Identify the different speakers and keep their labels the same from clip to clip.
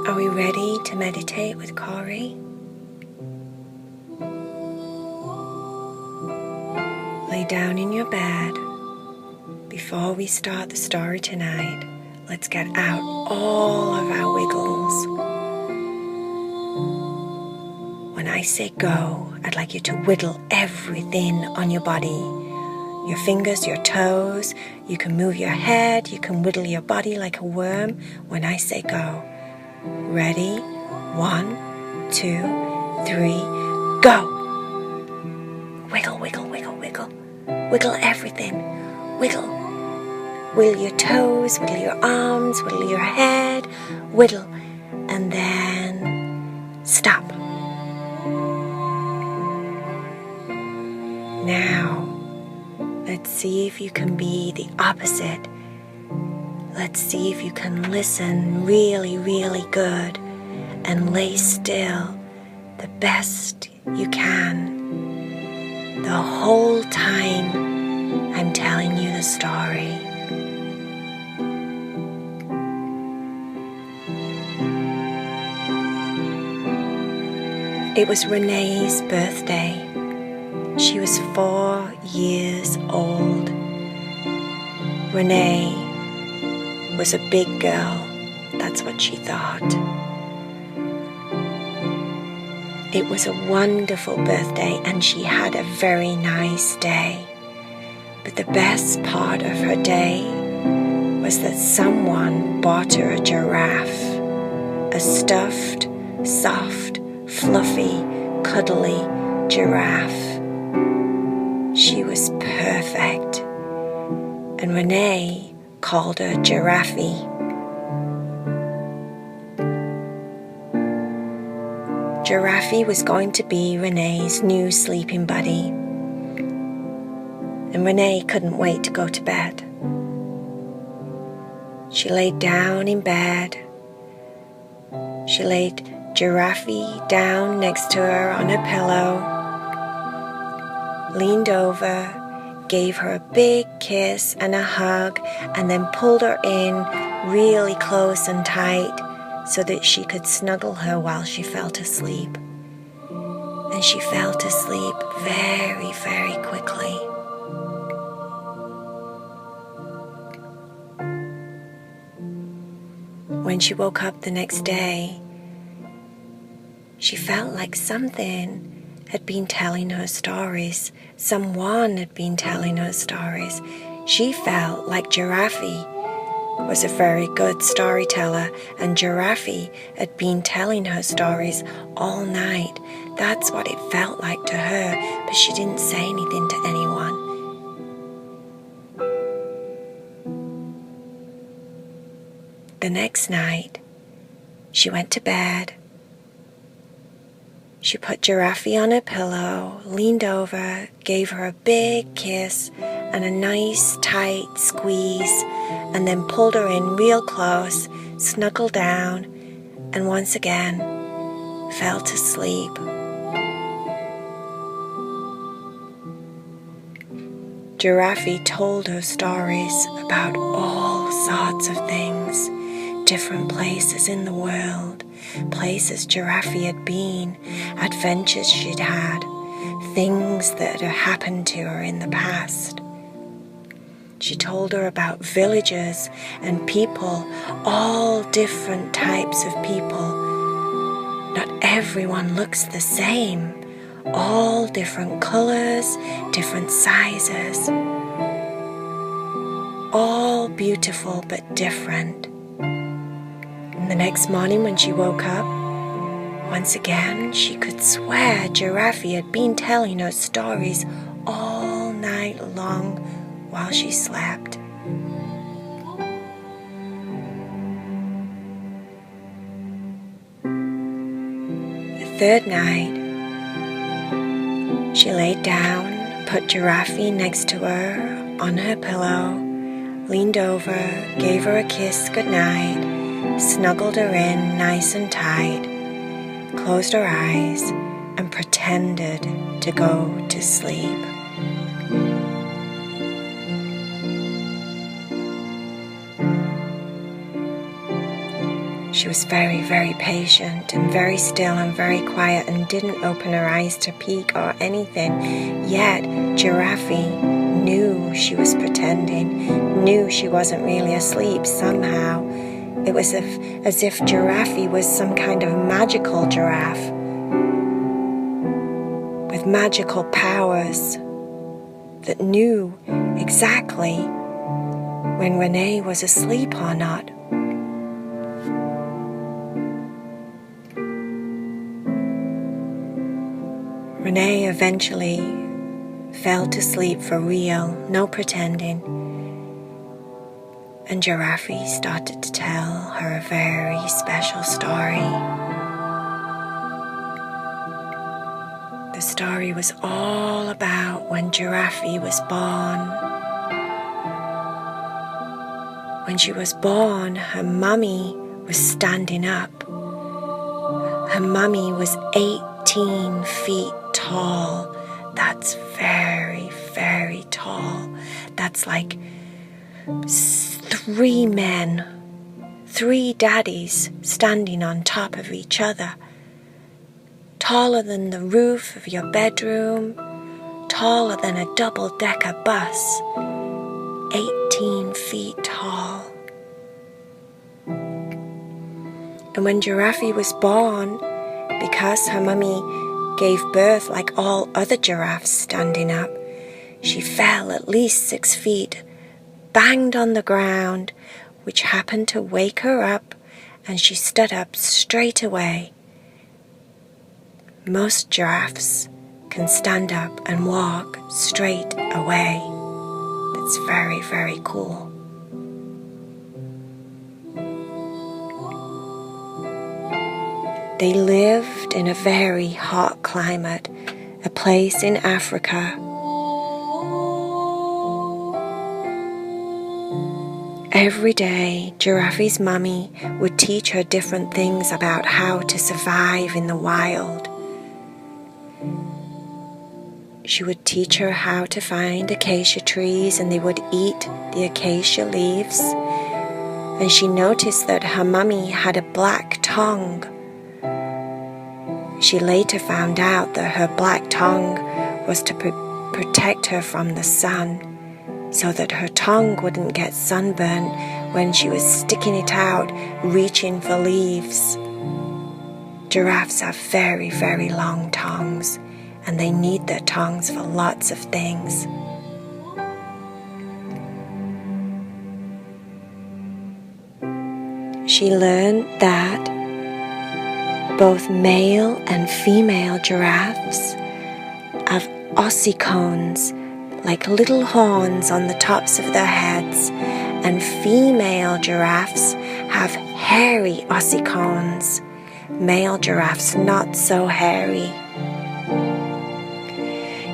Speaker 1: Are we ready to meditate with Corey? Lay down in your bed. Before we start the story tonight, let's get out all of our wiggles. When I say go, I'd like you to whittle everything on your body. Your fingers, your toes, you can move your head, you can whittle your body like a worm when I say go. Ready? 1, 2, 3, go! Wiggle, wiggle, wiggle, wiggle. Wiggle everything. Wiggle. Wiggle your toes, wiggle your arms, wiggle your head, wiggle, and then stop. Now, let's see if you can be the opposite. Let's see if you can listen really, really good and lay still the best you can the whole time I'm telling you the story. It was Renee's birthday. She was 4 years old. Renee was a big girl, that's what she thought. It was a wonderful birthday and she had a very nice day. But the best part of her day was that someone bought her a giraffe, a stuffed, soft, fluffy, cuddly giraffe. She was perfect, and Renee called her Giraffie. Giraffie was going to be Renee's new sleeping buddy, and Renee couldn't wait to go to bed. She laid down in bed. She laid Giraffie down next to her on her pillow, leaned over, gave her a big kiss and a hug, and then pulled her in really close and tight so that she could snuggle her while she fell to sleep. And she fell to sleep very, very quickly. When she woke up the next day, she felt like something had been telling her stories. Someone had been telling her stories. She felt like Giraffie was a very good storyteller, and Giraffie had been telling her stories all night. That's what it felt like to her, but she didn't say anything to anyone. The next night, she went to bed. She put Giraffie on her pillow, leaned over, gave her a big kiss and a nice tight squeeze, and then pulled her in real close, snuggled down, and once again fell to sleep. Giraffie told her stories about all sorts of things, different places in the world, places Giraffie had been, adventures she'd had, things that had happened to her in the past. She told her about villages and people, all different types of people. Not everyone looks the same, all different colors, different sizes, all beautiful but different. And the next morning when she woke up, once again she could swear Giraffie had been telling her stories all night long while she slept. The third night, she laid down, put Giraffie next to her on her pillow, leaned over, gave her a kiss goodnight, snuggled her in nice and tight, closed her eyes, and pretended to go to sleep. She was very, very patient and very still and very quiet and didn't open her eyes to peek or anything. Yet Giraffie knew she was pretending, knew she wasn't really asleep somehow. It was as if Giraffie was some kind of magical giraffe with magical powers that knew exactly when Renee was asleep or not. Renee eventually fell to sleep for real, no pretending, and Giraffie started to tell her a very special story. The story was all about when Giraffie was born. When she was born, her mummy was standing up. Her mummy was 18 feet tall. That's very, very tall. That's like 3 men, 3 daddies standing on top of each other. Taller than the roof of your bedroom, taller than a double-decker bus, 18 feet tall. And when Giraffie was born, because her mummy gave birth like all other giraffes standing up, she fell at least 6 feet, banged on the ground, which happened to wake her up, and she stood up straight away. Most giraffes can stand up and walk straight away. It's very, very cool. They lived in a very hot climate, a place in Africa. Every day, Giraffie's mummy would teach her different things about how to survive in the wild. She would teach her how to find acacia trees, and they would eat the acacia leaves. And she noticed that her mummy had a black tongue. She later found out that her black tongue was to protect her from the sun, so that her tongue wouldn't get sunburned when she was sticking it out, reaching for leaves. Giraffes have very, very long tongues, and they need their tongues for lots of things. She learned that both male and female giraffes have ossicones, like little horns on the tops of their heads, and female giraffes have hairy ossicones. Male giraffes not so hairy.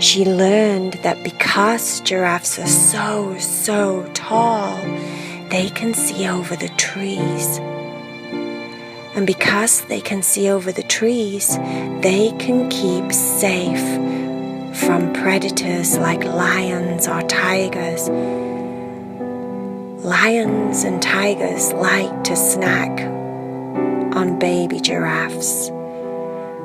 Speaker 1: She learned that because giraffes are so tall, they can see over the trees. And because they can see over the trees, they can keep safe from predators like lions or tigers. Lions and tigers like to snack on baby giraffes.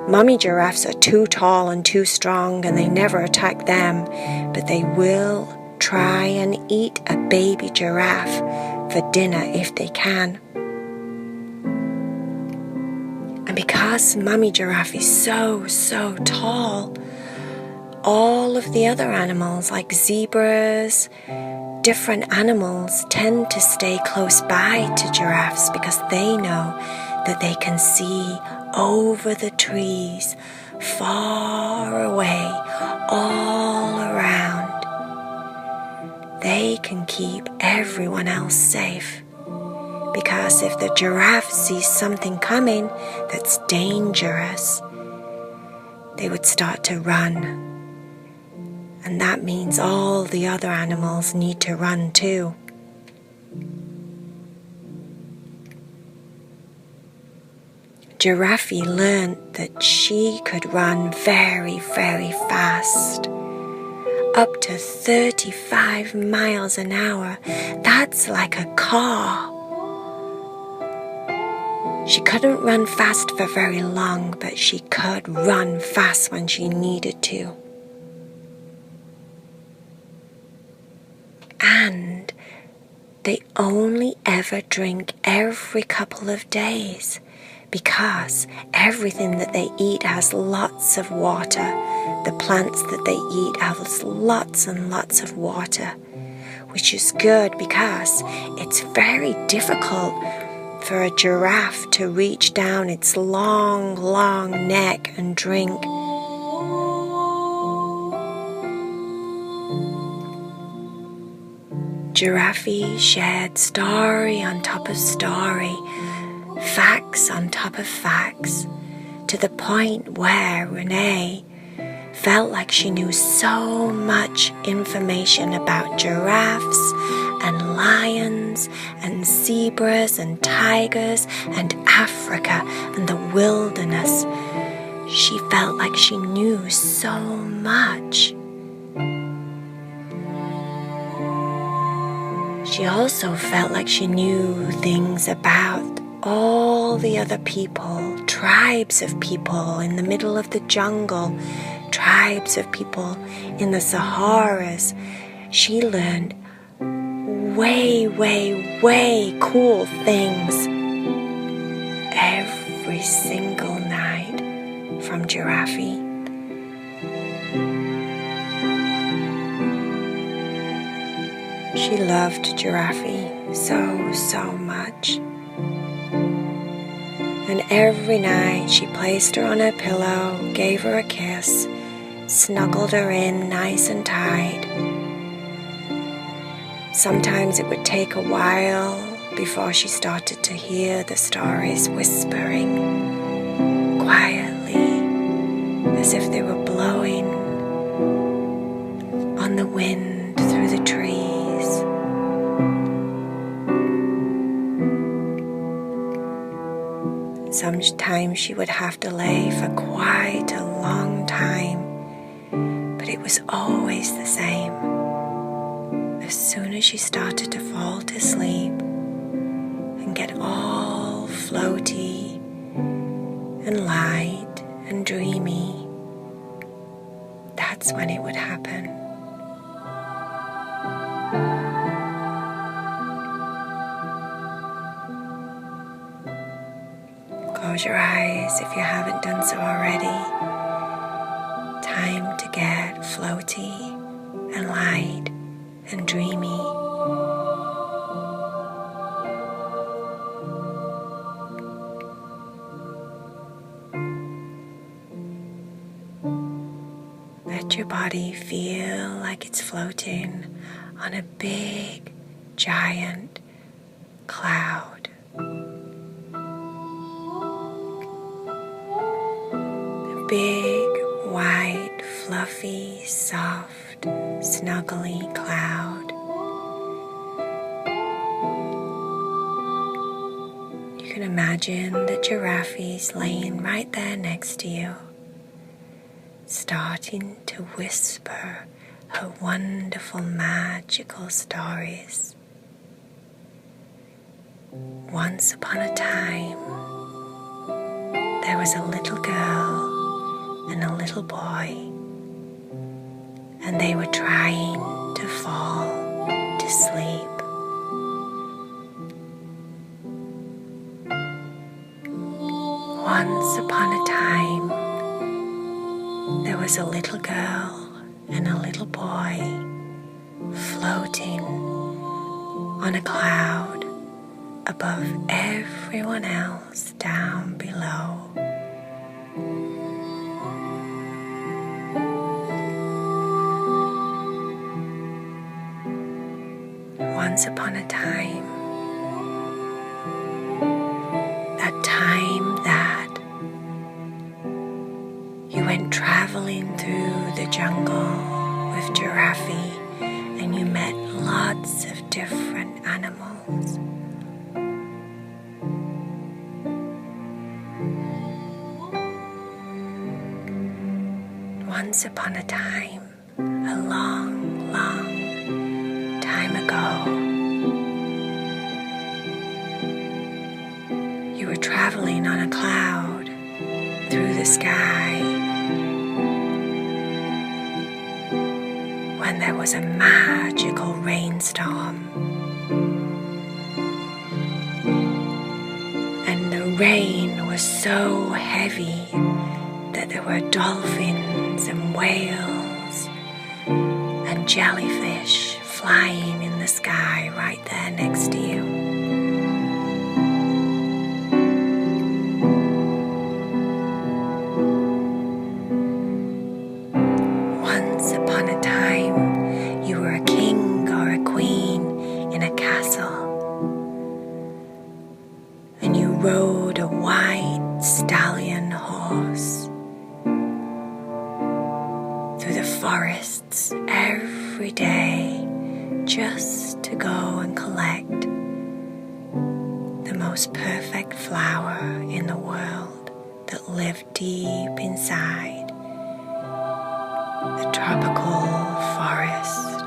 Speaker 1: Mummy giraffes are too tall and too strong, and they never attack them, but they will try and eat a baby giraffe for dinner if they can. And because Mummy Giraffe is so tall, all of the other animals like zebras, different animals tend to stay close by to giraffes because they know that they can see over the trees, far away, all around. They can keep everyone else safe. Because if the giraffe sees something coming that's dangerous, they would start to run. And that means all the other animals need to run too. Giraffie learned that she could run very, very fast. Up to 35 miles an hour. That's like a car. She couldn't run fast for very long, but she could run fast when she needed to. And they only ever drink every couple of days because everything that they eat has lots of water. The plants that they eat have lots and lots of water, which is good because it's very difficult for a giraffe to reach down its long, long neck and drink. Giraffie shared story on top of story, facts on top of facts, to the point where Renee felt like she knew so much information about giraffes and lions and zebras and tigers and Africa and the wilderness. She felt like she knew so much. She also felt like she knew things about all the other people, tribes of people in the middle of the jungle, tribes of people in the Saharas. She learned way, way, way cool things every single night from Giraffie. She loved Giraffie so much. And every night she placed her on her pillow, gave her a kiss, snuggled her in nice and tight. Sometimes it would take a while before she started to hear the stories whispering quietly, as if they were blowing on the wind through the trees. Sometimes she would have to lay for quite a long time, but it was always the same. As soon as she started to fall to sleep and get all floaty and light and dreamy, that's when it would happen. Close your eyes if you haven't done so already. Time to get floaty and light and dreamy. Let your body feel like it's floating on a big, giant cloud. Big, white, fluffy, soft, snuggly cloud. You can imagine the giraffes laying right there next to you, starting to whisper her wonderful, magical stories. Once upon a time, there was a little girl and a little boy, and they were trying to fall to sleep. Once upon a time, there was a little girl and a little boy floating on a cloud above everyone else down below. Once upon a time, that time that you went traveling through the jungle with Giraffie and you met lots of different animals. Once upon a time, a long, long time ago, you You were traveling on a cloud through the sky when there was a magical rainstorm. And the rain was so heavy that there were dolphins and whales and jellyfish flying in the sky right there next to you. Once upon a time, you were a king or a queen in a castle, and you rode a white stallion horse through the forests every day just to go and collect the most perfect flower in the world that lived deep inside the tropical forest.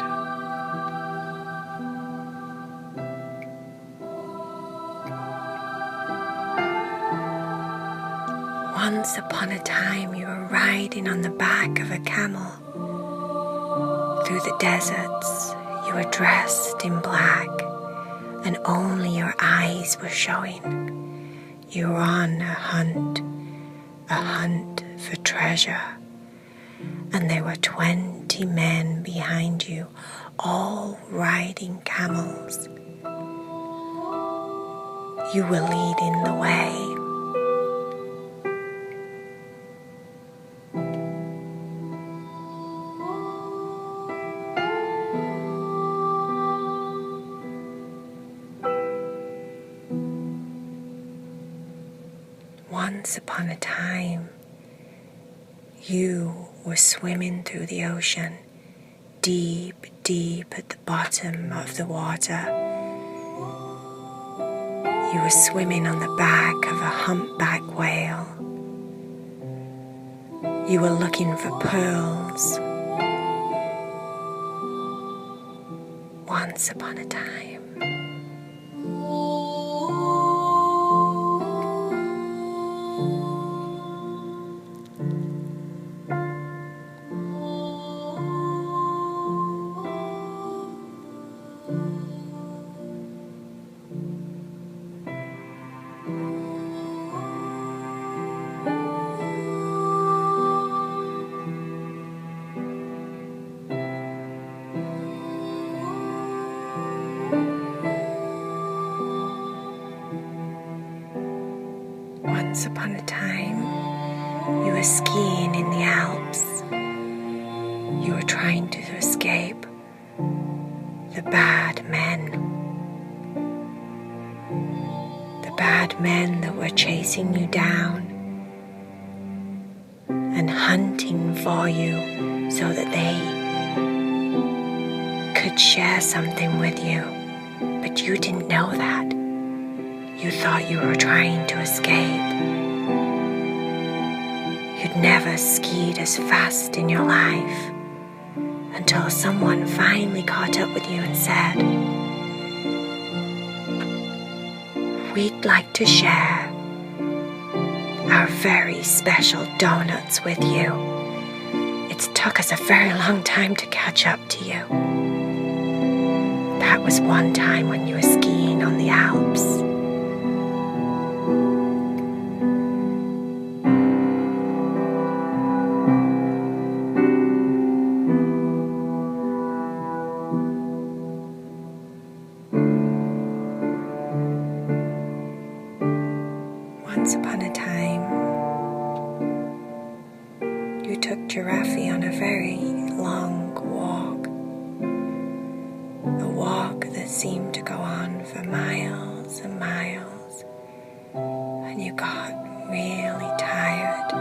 Speaker 1: Once upon a time, you were riding on the back of a camel through the deserts. You were dressed in black, and only your eyes were showing. You were on a hunt for treasure, and there were 20 men behind you, all riding camels. You were leading the way. Once upon a time, you were swimming through the ocean, deep, deep at the bottom of the water. You were swimming on the back of a humpback whale. You were looking for pearls. Once upon a time. Once upon a time, you were skiing in the Alps. You were trying to escape the bad men. The bad men that were chasing you down and hunting for you so that they could share something with you. But you didn't know that. You thought you were trying to escape. You'd never skied as fast in your life until someone finally caught up with you and said, "We'd like to share our very special donuts with you. It's took us a very long time to catch up to you." That was one time when you were skiing on the Alps. Once upon a time, you took Giraffie on a very long walk, a walk that seemed to go on for miles and miles, and you got really tired,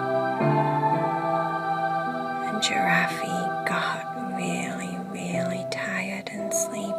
Speaker 1: and Giraffie got really, really tired and sleepy.